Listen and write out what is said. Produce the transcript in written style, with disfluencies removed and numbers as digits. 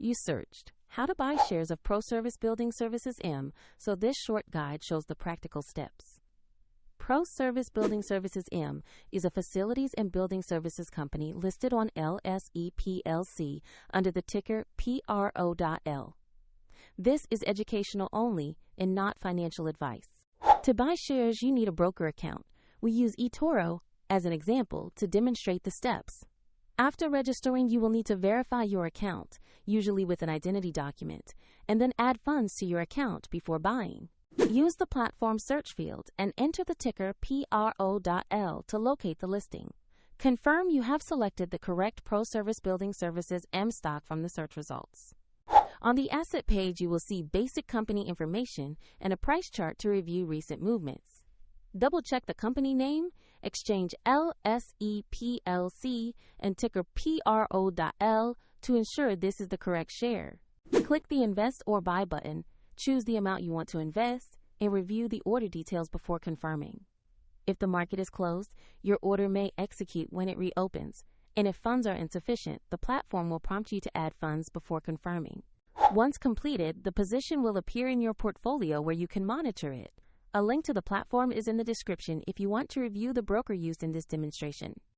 You searched how to buy shares of ProService Building Services M, so this short guide shows the practical steps. ProService Building Services M is a facilities and building services company listed on LSE PLC under the ticker PRO.L. This is educational only and not financial advice. To buy shares, you need a broker account. We use eToro as an example to demonstrate the steps. After registering, you will need to verify your account, usually with an identity document, and then add funds to your account before buying. Use the platform search field and enter the ticker PRO.L to locate the listing. Confirm you have selected the correct ProService Building Services M stock from the search results. On the asset page, you will see basic company information and a price chart to review recent movements. Double-check the company name, exchange LSE PLC, and ticker PRO.L to ensure this is the correct share. Click the Invest or Buy button, choose the amount you want to invest, and review the order details before confirming. If the market is closed, your order may execute when it reopens, and if funds are insufficient, the platform will prompt you to add funds before confirming. Once completed, the position will appear in your portfolio where you can monitor it. A link to the platform is in the description if you want to review the broker used in this demonstration.